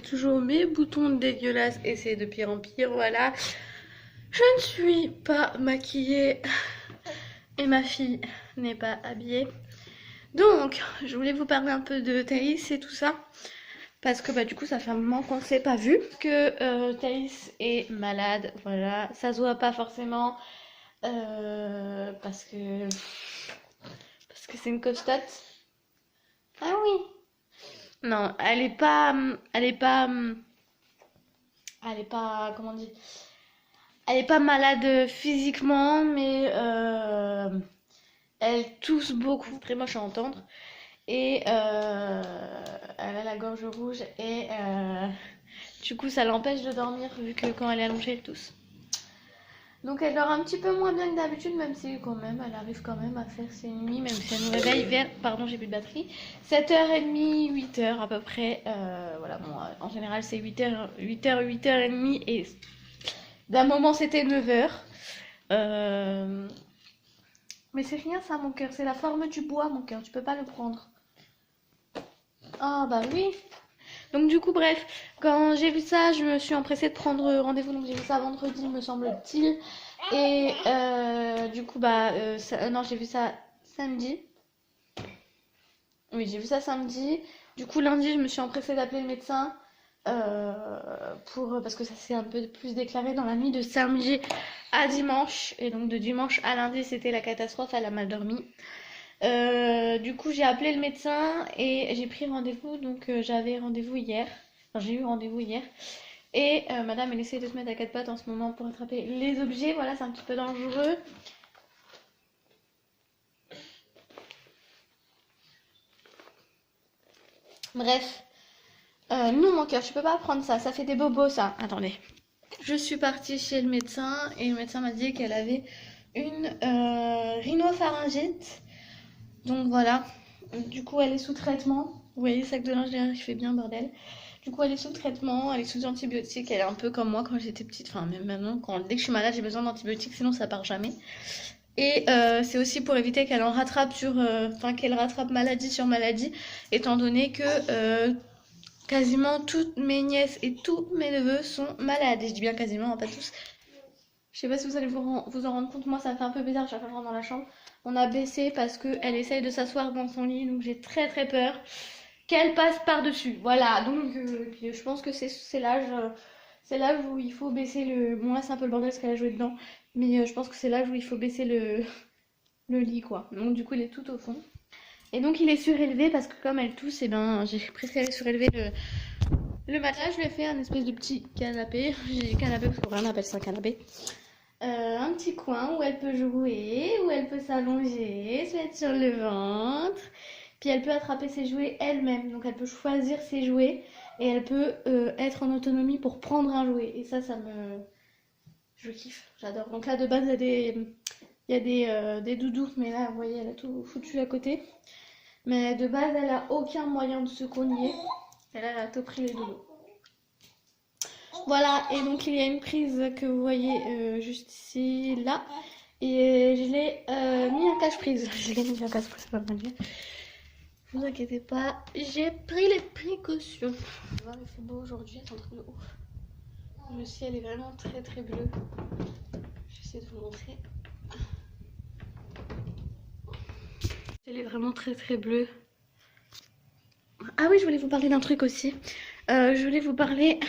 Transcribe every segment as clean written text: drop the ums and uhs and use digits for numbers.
toujours mes boutons dégueulasses et c'est de pire en pire, voilà. Je ne suis pas maquillée et ma fille n'est pas habillée. Donc, je voulais vous parler un peu de Thaïs et tout ça. Parce que du coup, ça fait un moment qu'on ne s'est pas vu. Que Thaïs est malade, voilà. Ça se voit pas forcément. Parce que c'est une costate. Ah oui. Non, comment on dit, elle est pas malade physiquement, mais elle tousse beaucoup, très moche à entendre, et elle a la gorge rouge et du coup ça l'empêche de dormir vu que quand elle est allongée elle tousse. Donc elle dort un petit peu moins bien que d'habitude, même si quand même elle arrive quand même à faire ses nuits, même si elle nous réveille vers, pardon j'ai plus de batterie, 7h30, 8h à peu près. Voilà, bon, en général c'est 8h, 8h, 8h30 et d'un moment c'était 9h. Mais c'est rien ça mon cœur, c'est la forme du bois mon cœur, tu peux pas le prendre. Ah bah oui. Donc du coup bref, quand j'ai vu ça, je me suis empressée de prendre rendez-vous, donc j'ai vu ça vendredi me semble-t-il. Et du coup non j'ai vu ça samedi. Oui j'ai vu ça samedi. Du coup lundi je me suis empressée d'appeler le médecin parce que ça s'est un peu plus déclaré dans la nuit de samedi à dimanche. Et donc de dimanche à lundi c'était la catastrophe, elle a mal dormi. Du coup j'ai appelé le médecin et j'ai pris rendez-vous, donc j'avais rendez-vous hier. Enfin j'ai eu rendez-vous hier. Et madame elle essaie de se mettre à quatre pattes en ce moment pour attraper les objets, voilà c'est un petit peu dangereux. Bref, non mon cœur, je peux pas prendre ça, ça fait des bobos ça. Attendez. Je suis partie chez le médecin et le médecin m'a dit qu'elle avait une rhinopharyngite. Donc voilà, du coup elle est sous traitement. Vous voyez le sac de linge derrière, il fait bien bordel. Du coup elle est sous traitement, elle est sous antibiotiques, elle est un peu comme moi quand j'étais petite. Enfin même maintenant, dès que je suis malade j'ai besoin d'antibiotiques sinon ça part jamais. Et c'est aussi pour éviter qu'elle en rattrape qu'elle rattrape maladie sur maladie, étant donné que quasiment toutes mes nièces et tous mes neveux sont malades. Et je dis bien quasiment, hein, pas tous. Je sais pas si vous allez vous en rendre compte, moi ça me fait un peu bizarre chaque fois que je rentre dans la chambre. On a baissé parce qu'elle essaye de s'asseoir dans son lit, donc j'ai très très peur qu'elle passe par-dessus. Voilà, donc puis je pense que c'est l'âge où il faut baisser le... Bon là c'est un peu le bordel parce qu'elle a joué dedans, mais je pense que c'est l'âge où il faut baisser le lit quoi. Donc du coup il est tout au fond. Et donc il est surélevé parce que comme elle tousse, et j'ai préféré surélever le matelas. Je lui ai fait un espèce de petit canapé. J'ai dit canapé parce que rien appelle ça un canapé. Un petit coin où elle peut jouer, où elle peut s'allonger, se mettre sur le ventre. Puis elle peut attraper ses jouets elle-même. Donc elle peut choisir ses jouets et elle peut être en autonomie pour prendre un jouet. Et ça me... Je kiffe, j'adore. Donc là de base il y a des doudous, mais là vous voyez elle a tout foutu à côté. Mais de base elle a aucun moyen de se cogner. Et là elle a tout pris les doudous. Voilà, et donc il y a une prise que vous voyez juste ici, là. Et je l'ai mis en cache-prise. Je l'ai mis en cache-prise, c'est pas mal dire. Ne vous inquiétez pas, j'ai pris les précautions. Vous voir, il fait beau aujourd'hui, c'est un truc de ouf. Le ciel est vraiment très très bleu. J'essaie de vous montrer. Le ciel est vraiment très très bleu. Ah oui, je voulais vous parler d'un truc aussi. Je voulais vous parler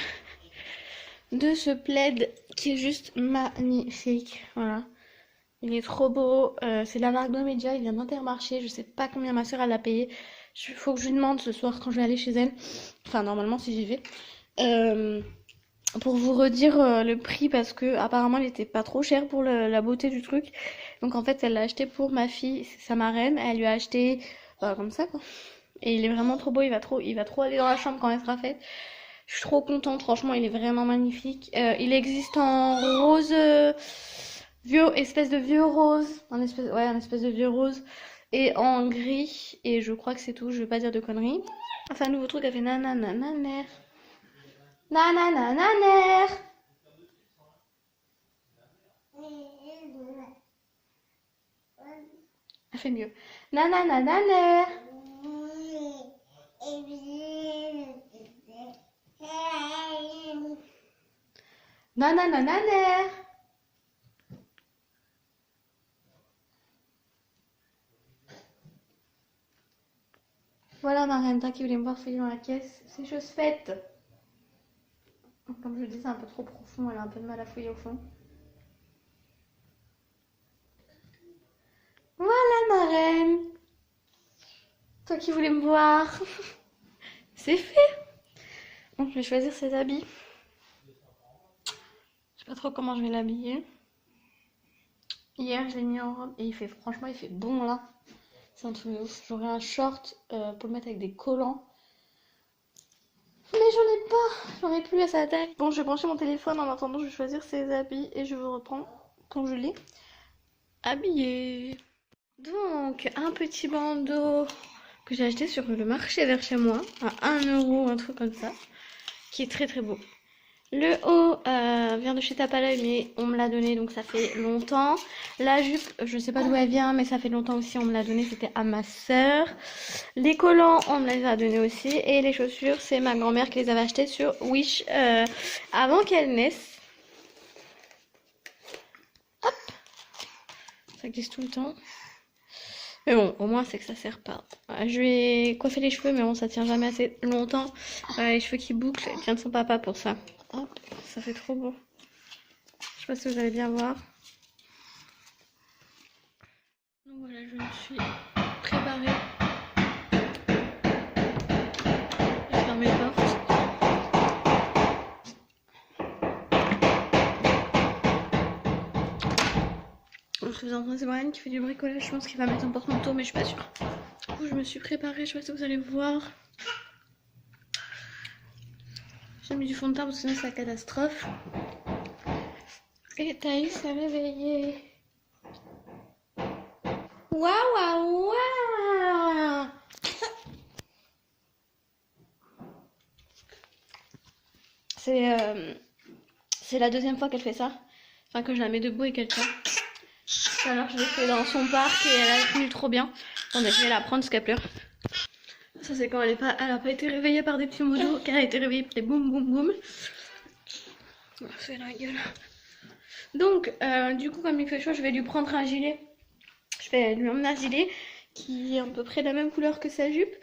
de ce plaid qui est juste magnifique. Voilà. Il est trop beau. C'est de la marque Domedia. Il vient d'Intermarché. Je sais pas combien ma soeur l'a payé. Il faut que je lui demande ce soir quand je vais aller chez elle. Enfin, normalement, si j'y vais. Pour vous redire le prix, parce que apparemment il était pas trop cher pour la beauté du truc. Donc en fait, elle l'a acheté pour ma fille, c'est sa marraine. Elle lui a acheté comme ça quoi. Et il est vraiment trop beau. Il va trop aller dans la chambre quand elle sera faite. Je suis trop contente. Franchement, il est vraiment magnifique. Il existe en rose. Espèce de vieux rose, un espèce de vieux rose, et en gris, et je crois que c'est tout, je vais pas dire de conneries. Enfin, un nouveau truc, elle fait nananananer. Nananananer. Elle fait mieux. Nananananer. Nananananer. Voilà ma reine, toi qui voulais me voir fouiller dans la caisse, c'est chose faite. Comme je le dis, c'est un peu trop profond, elle a un peu de mal à fouiller au fond. Voilà ma reine. Toi qui voulais me voir. C'est fait. Donc je vais choisir ses habits. Je sais pas trop comment je vais l'habiller. Hier je l'ai mis en robe et franchement il fait bon là. C'est un truc de ouf. J'aurais un short pour le mettre avec des collants. Mais j'en ai pas. J'en ai plus à sa taille. Bon, je vais brancher mon téléphone en attendant. Je vais choisir ses habits et je vous reprends quand je l'ai habillé. Donc, un petit bandeau que j'ai acheté sur le marché vers chez moi à 1 euro, un truc comme ça, qui est très très beau. Le haut vient de chez Tapalay, mais on me l'a donné, donc ça fait longtemps. La jupe, je sais pas d'où elle vient, mais ça fait longtemps aussi, on me l'a donné, c'était à ma sœur. Les collants, on me les a donnés aussi. Et les chaussures, c'est ma grand-mère qui les avait achetées sur Wish avant qu'elle naisse. Hop, ça glisse tout le temps. Mais bon, au moins c'est que ça sert pas. Je vais coiffer les cheveux, mais bon, ça tient jamais assez longtemps. Les cheveux qui bouclent, elle tient de son papa pour ça. Hop, ça fait trop beau. Je sais pas si vous allez bien voir. Donc voilà, je me suis préparée. Je ferme mes portes. Je suis en train de Brian qui fait du bricolage. Je pense qu'il va mettre un porte-manteau, mais je suis pas sûre. Du coup, je me suis préparée. Je sais pas si vous allez voir. J'ai mis du fond de teint parce que sinon c'est la catastrophe. Et Thaïs s'est réveillée. Waouh, waouh, waouh! C'est la deuxième fois qu'elle fait ça. Enfin, que je la mets debout et qu'elle tient. Alors, je l'ai fait dans son parc et elle a tenu trop bien. Attendez, je vais la prendre parce qu'elle pleure. Ça, c'est quand elle a pas été réveillée par des petits modos, qu'elle a été réveillée par des boum boum boum. C'est la gueule. Donc, du coup, comme il fait chaud, je vais lui prendre un gilet. Je vais lui emmener un gilet qui est à peu près de la même couleur que sa jupe.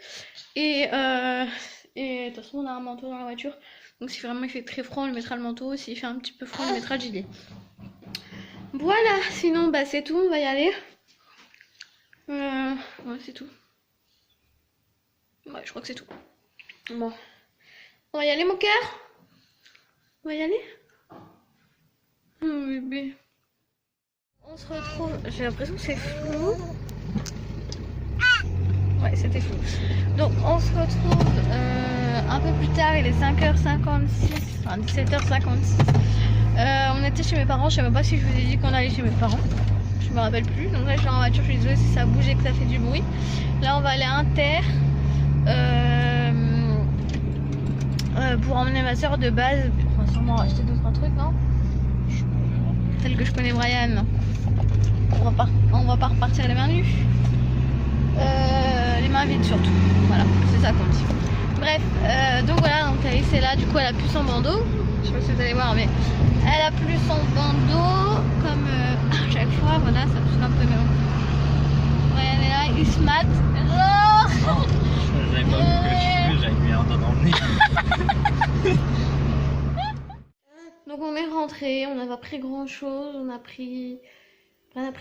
Et de toute façon, on a un manteau dans la voiture. Donc, si vraiment il fait très froid, on lui mettra le manteau. S'il fait un petit peu froid, on lui mettra le gilet. Voilà, sinon, bah, c'est tout. On va y aller. Ouais, c'est tout. Ouais, je crois que c'est tout. Bon. On va y aller, mon cœur? On va y aller? Oh, bébé. On se retrouve. J'ai l'impression que c'est flou. Ouais, c'était flou. Donc, on se retrouve un peu plus tard. Il est 5h56. Enfin, 17h56. On était chez mes parents. Je sais même pas si je vous ai dit qu'on allait chez mes parents. Je me rappelle plus. Donc là, je suis en voiture. Je suis désolée si ça bouge et que ça fait du bruit. Là, on va aller à Inter. Pour emmener ma soeur de base. On va sûrement acheter d'autres trucs, non? Tel que je connais Brian. On va pas repartir les mains nues. Les mains vides surtout. Voilà, c'est ça qu'on dit. Bref, donc voilà, donc Alice est là. Du coup, elle a plus son bandeau. Je sais pas si vous allez voir, mais elle a plus son bandeau. Comme à chaque fois, voilà, ça me saoule un peu, mais bon. Brian est là, il se mate. Non, j'avais pas vu que tu veux, j'avais mis un doigt dans le nez. Donc on est rentré, on n'a pas pris grand chose, on a pris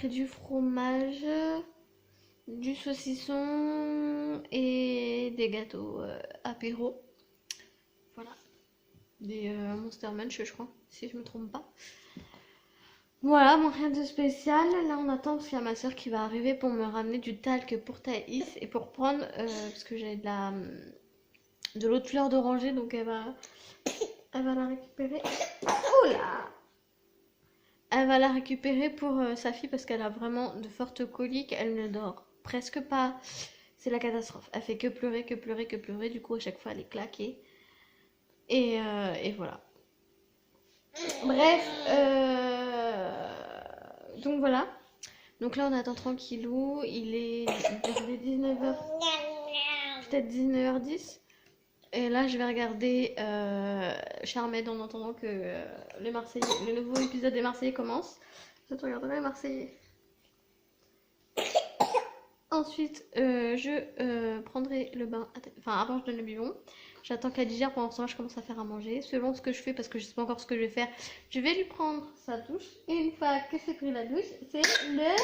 du fromage, du saucisson et des gâteaux apéro. Voilà, des Monster Munch je crois, si je me trompe pas. Voilà, bon, rien de spécial. Là on attend parce qu'il y a ma soeur qui va arriver pour me ramener du talc pour Thaïs et pour prendre, parce que j'ai de l'eau de fleur d'oranger, donc elle va la récupérer. Oula! Elle va la récupérer pour sa fille parce qu'elle a vraiment de fortes coliques. Elle ne dort presque pas. C'est la catastrophe. Elle fait que pleurer, que pleurer, que pleurer. Du coup, à chaque fois, elle est claquée. Et voilà. Bref. Donc voilà. Donc là, on attend tranquillou. Il est 19h. Peut-être 19h10. Et là, je vais regarder Charmed en attendant que les Marseillais, le nouveau épisode des Marseillais commence. Je regarderai les Marseillais. Ensuite, je prendrai le bain. Enfin, avant, je donne le biberon. J'attends qu'elle digère. Pendant ce temps, je commence à faire à manger. Selon ce que je fais, parce que je sais pas encore ce que je vais faire, je vais lui prendre sa douche. Et une fois que c'est pris la douche, c'est le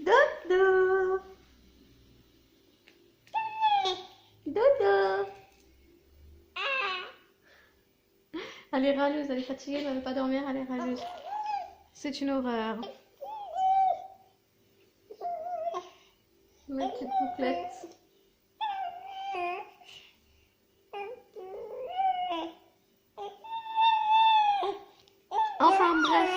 dodo. Dodo. Elle est râleuse, elle est fatiguée, elle ne veut pas dormir, elle est râleuse. C'est une horreur. Ma petite bouclette. Enfin bref.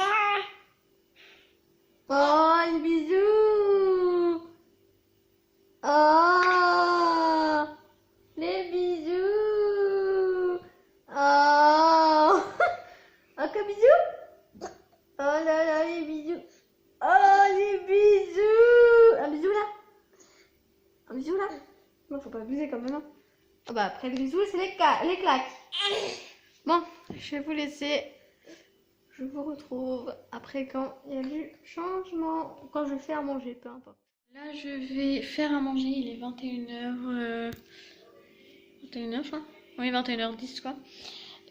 Oh, les bisous. Oh, les bisous. Oh, encore bisous. Oh là là, les bisous. Oh, les bisous. Un bisou là. Un bisou là. Non, faut pas abuser quand même. Hein. Ah bah après le bisou, c'est les claques. Bon, je vais vous laisser. Je vous retrouve après quand il y a du changement. Quand je fais à manger, peu importe. Là, je vais faire à manger. Il est 21h. 21h, je crois. Oui, 21h10, quoi.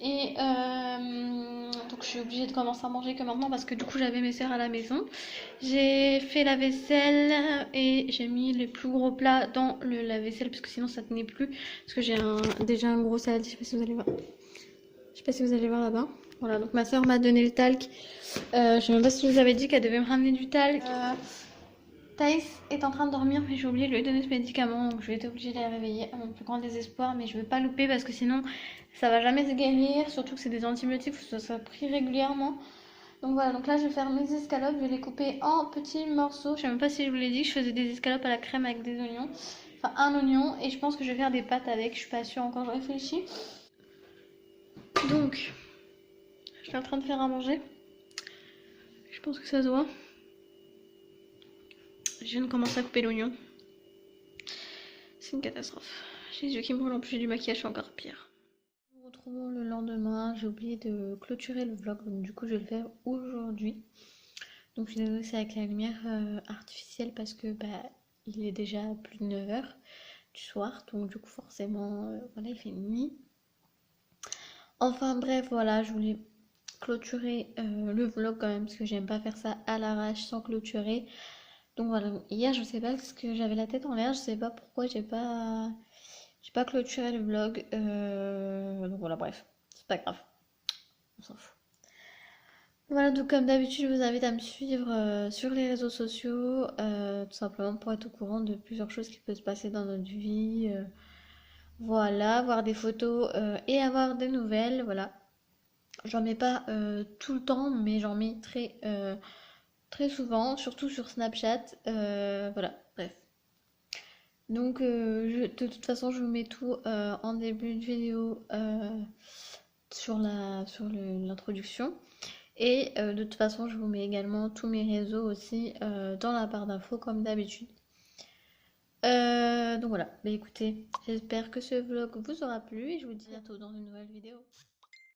Et donc, je suis obligée de commencer à manger que maintenant parce que du coup, j'avais mes sœurs à la maison. J'ai fait la vaisselle et j'ai mis les plus gros plats dans le lave-vaisselle parce que sinon, ça tenait plus. Parce que j'ai déjà un gros saladier. Je sais pas si vous allez voir. Je sais pas si vous allez voir là-bas. Voilà, donc ma soeur m'a donné le talc. Je sais même pas si je vous avais dit qu'elle devait me ramener du talc. Thaïs est en train de dormir, mais j'ai oublié de lui donner ce médicament. Donc je vais être obligée de la réveiller à mon plus grand désespoir. Mais je ne veux pas louper parce que sinon ça va jamais se guérir. Surtout que c'est des antibiotiques, il faut que ça soit pris régulièrement. Donc voilà, donc là je vais faire mes escalopes. Je vais les couper en petits morceaux. Je sais même pas si je vous l'ai dit, je faisais des escalopes à la crème avec des oignons. Enfin un oignon. Et je pense que je vais faire des pâtes avec. Je suis pas sûre encore, je réfléchis. Donc, je suis en train de faire à manger. Je pense que ça se voit. Je viens de commencer à couper l'oignon. C'est une catastrophe. J'ai les yeux qui me brûlent, en plus j'ai du maquillage, c'est encore pire. Nous nous retrouvons le lendemain. J'ai oublié de clôturer le vlog, donc du coup je vais le faire aujourd'hui. Donc je suis désolée, c'est avec la lumière artificielle parce que il est déjà plus de 9h du soir. Donc du coup forcément, voilà, il fait nuit. Enfin bref, voilà, je voulais clôturer le vlog quand même parce que j'aime pas faire ça à l'arrache sans clôturer. Donc voilà, hier je sais pas parce que j'avais la tête en l'air, je sais pas pourquoi j'ai pas clôturé le vlog. Donc voilà, bref, c'est pas grave, on s'en fout. Voilà, donc comme d'habitude, je vous invite à me suivre sur les réseaux sociaux, tout simplement pour être au courant de plusieurs choses qui peuvent se passer dans notre vie. Voilà, voir des photos et avoir des nouvelles, voilà. J'en mets pas tout le temps, mais j'en mets très souvent, surtout sur Snapchat. Voilà, bref. Donc, de toute façon, je vous mets tout en début de vidéo sur l'introduction. Et de toute façon, je vous mets également tous mes réseaux aussi dans la barre d'infos comme d'habitude. Donc voilà, écoutez, j'espère que ce vlog vous aura plu et je vous dis à bientôt dans une nouvelle vidéo.